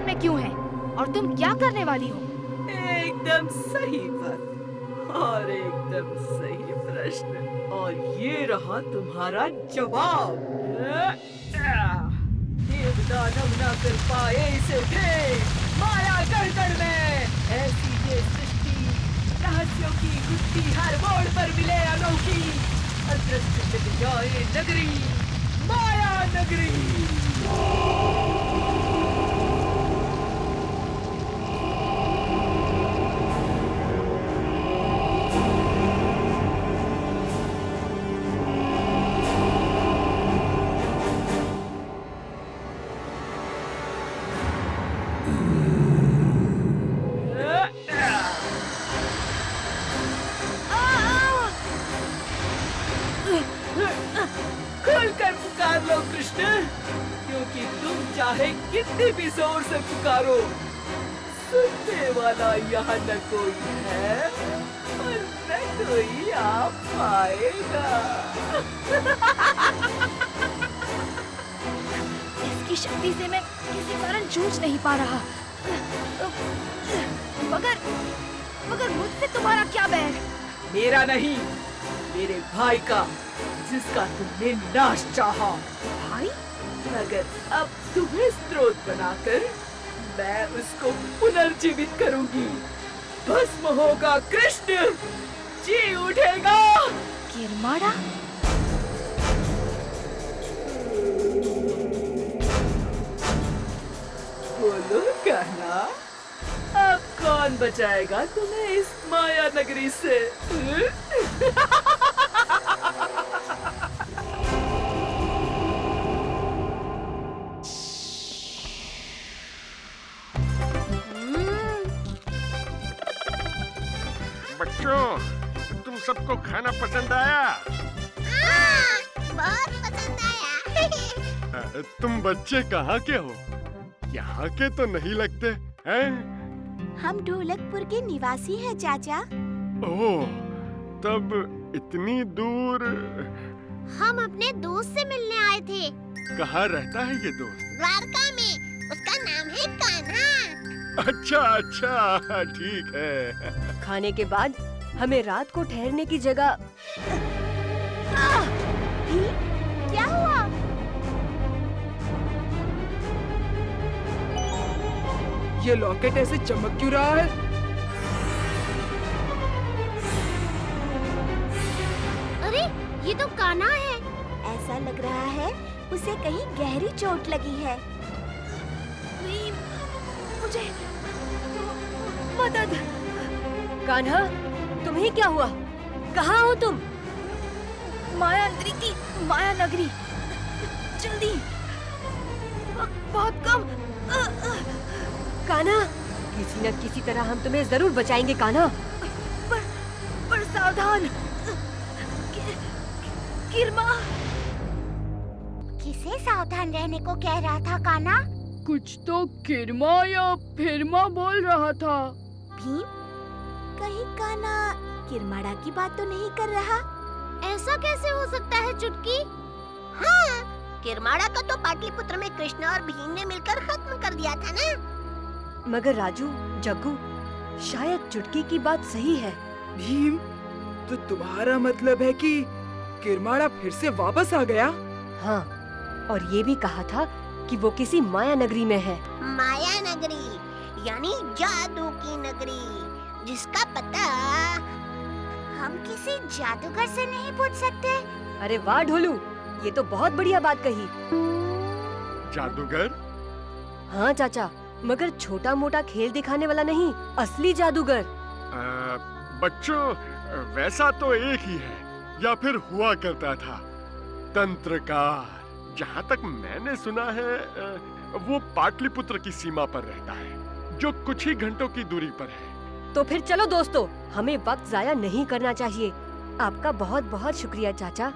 में क्यों है और तुम क्या करने वाली हो? एकदम सही बात और एकदम सही प्रश्न, और ये रहा तुम्हारा जवाब। देवदानव ना कर पाए इसे भेद, माया गड़गड़ में ऐसी ये सृष्टि, रहस्यों की गुत्थी हर मोड़ पर मिले अनोखी, अदृश्य मिट जाए नगरी, माया नगरी। खुलकर पुकार लो कृष्ण, क्योंकि तुम चाहे कितनी भी जोर से पुकारो, सुनने वाला यहाँ न कोई है और न कोई आ पाएगा। इसकी शक्ति से मैं किसी कारण जूझ नहीं पा रहा। मगर मुझसे तुम्हारा क्या बैर? मेरा नहीं, मेरे भाई का, जिसका तुमने नाश चाहा। भाई? मगर अब तुम्हें स्रोत बनाकर मैं उसको पुनर्जीवित करूंगी। भस्म होगा कृष्ण, जी उठेगा किरमाड़ा। बोलो कहना, अब कौन बचाएगा तुम्हें इस माया नगरी से? बच्चों, तुम सबको खाना पसंद आया? हाँ, बहुत पसंद आया। तुम बच्चे कहाँ के हो? यहाँ के तो नहीं लगते हैं? हम ढोलकपुर के निवासी हैं चाचा। ओह, तब इतनी दूर। हम अपने दोस्त से मिलने आए थे। कहाँ रहता है ये दोस्त? द्वारका में, उसका नाम है कान्हा। अच्छा अच्छा, ठीक है। खाने के बाद हमें रात को ठहरने की जगह। क्या हुआ? ये लॉकेट ऐसे चमक क्यों रहा है? अरे, ये तो कान्हा है। ऐसा लग रहा है उसे कहीं गहरी चोट लगी है। भीम, मुझे मदद। कान्हा, तुम्हें क्या हुआ? कहाँ हो तुम? माया नगरी की माया नगरी, जल्दी, वक्त बहुत कम। कान्हा, किसी न किसी तरह हम तुम्हें जरूर बचाएंगे कान्हा। पर सावधान। किरमा। किसे सावधान रहने को कह रहा था कान्हा? कुछ तो किरमा या फिरमा बोल रहा था। भीम, कहीं कान्हा किरमाड़ा की बात तो नहीं कर रहा? ऐसा कैसे हो सकता है चुटकी? हाँ, किरमाड़ा को तो पाटलिपुत्र में कृष्ण और भीम ने मिलकर खत्म कर दिया था ना। मगर राजू, जग्गू, शायद चुटकी की बात सही है। भीम, तो तुम्हारा मतलब है कि किरमाड़ा फिर से वापस आ गया? हाँ, और ये भी कहा था कि वो किसी माया नगरी में है। माया नगरी यानी जादू की नगरी, जिसका पता हम किसी जादूगर से नहीं पूछ सकते। अरे वाह ढोलू, ये तो बहुत बढ़िया बात कही। जादूगर? हाँ चाचा, मगर छोटा मोटा खेल दिखाने वाला नहीं, असली जादूगर। बच्चों, वैसा तो एक ही है, या फिर हुआ करता था, तंत्रकार। जहाँ तक मैंने सुना है, वो पाटलिपुत्र की सीमा पर रहता है, जो कुछ ही घंटों की दूरी पर है। तो फिर चलो दोस्तों, हमें वक्त जाया नहीं करना चाहिए। आपका बहुत बहुत शुक्रिया चाचा।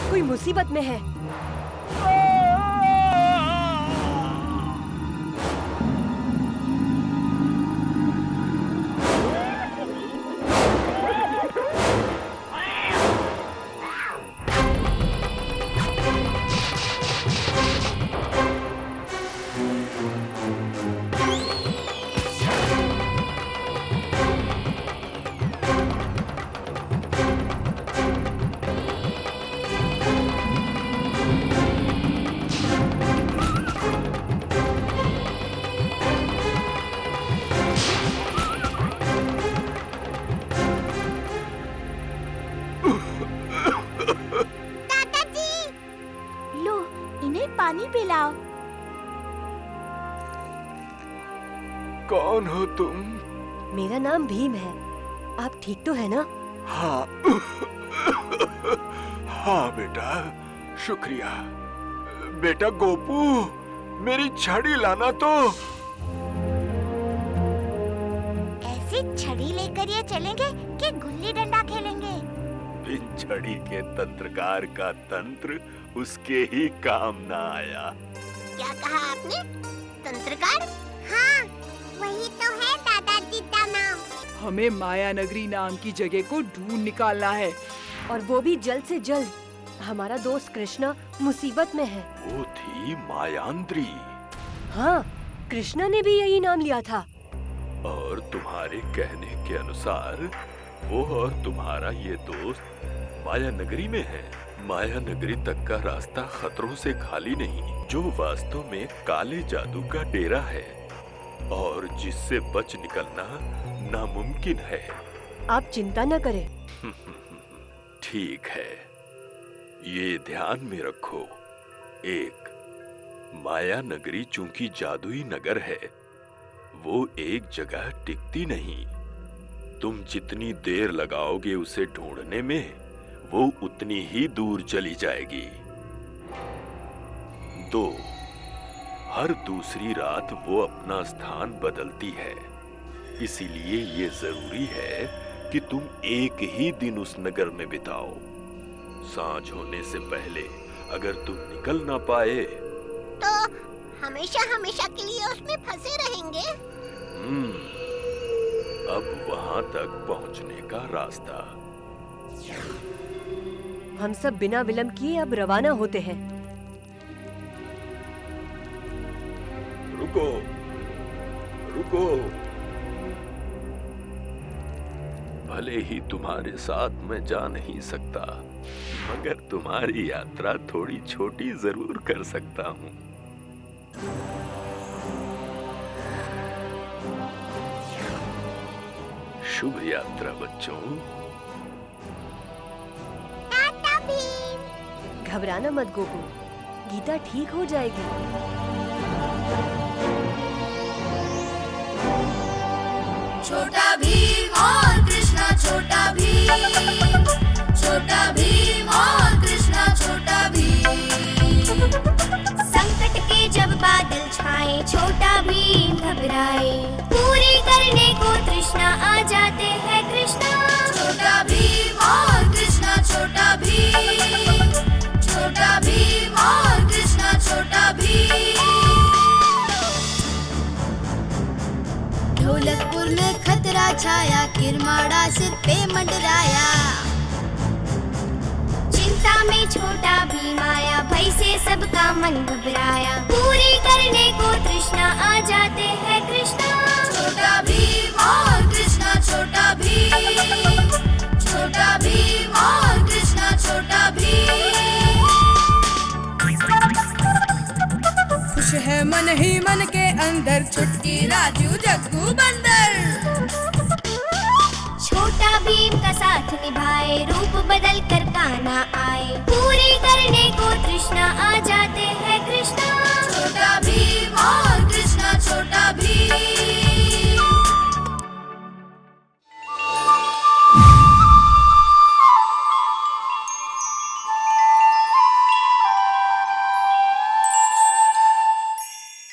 कोई मुसीबत में है। उन्हें पानी पिलाओ। कौन हो तुम? मेरा नाम भीम है। आप ठीक तो है ना? हाँ हाँ बेटा, शुक्रिया। बेटा गोपू, मेरी छड़ी लाना तो। ऐसी छड़ी लेकर ये चलेंगे कि गुल्ली डंडा खेलेंगे? इन छड़ी के तंत्रकार का तंत्र उसके ही काम ना आया। क्या कहा आपने? तंत्रकार? हाँ, वही तो है दादाजी का नाम। हमें माया नगरी नाम की जगह को ढूंढ निकालना है। और वो भी जल्द से जल्द। हमारा दोस्त कृष्णा मुसीबत में है। वो थी मायांद्री। हाँ, कृष्णा ने भी यही नाम लिया था। और तुम्हारे कहने के अनुसार वो और तुम्हारा ये दोस्त माया नगरी में है। माया नगरी तक का रास्ता खतरों से खाली नहीं, जो वास्तव में काले जादू का डेरा है और जिससे बच निकलना नामुमकिन है। आप चिंता न करें। ठीक है, ये ध्यान में रखो। एक, माया नगरी चूंकि जादुई नगर है, वो एक जगह टिकती नहीं। तुम जितनी देर लगाओगे उसे ढूंढने में, वो उतनी ही दूर चली जाएगी। 2, हर दूसरी रात वो अपना स्थान बदलती है। इसीलिए ये जरूरी है कि तुम एक ही दिन उस नगर में बिताओ। सांझ होने से पहले अगर तुम निकल ना पाए तो हमेशा हमेशा के लिए उसमें फंसे रहेंगे। अब वहां तक पहुंचने का रास्ता। हम सब बिना विलंब किए अब रवाना होते हैं। रुको, रुको। भले ही तुम्हारे साथ मैं जा नहीं सकता, मगर तुम्हारी यात्रा थोड़ी छोटी जरूर कर सकता हूँ। शुभ यात्रा बच्चों। टाटा भीम। घबराना मत गोपू, गीता ठीक हो जाएगी। छोटा भीम और कृष्णा, छोटा भीम, छोटा भीम और कृष्णा, छोटा भीम। संकट के जब बादल छाए, छोटा भीम घबराए। पूरी करने को तृष्णा आ जाते हैं कृष्णा। छोटा भीम और कृष्णा, छोटा भीम, छोटा भीम और कृष्णा, छोटा भीम। ढोलकपुर में खतरा छाया, किरमाड़ा सिर पे मंडराया। चिंता में छोटा भीम आया, भय से सबका मन घबराया। पूरी करने को तृष्णा आ जाते हैं कृष्णा। छोटा भीम और कृष्णा, छोटा भीम, छोटा भीम और कृष्णा, छोटा भीम। खुश है मन ही मन के अंदर, चुटकी राजू जग्गू बंदर। छोटा भीम का साथ निभाए, रूप बदल कर कान्हा आए। पूरी करने को तृष्णा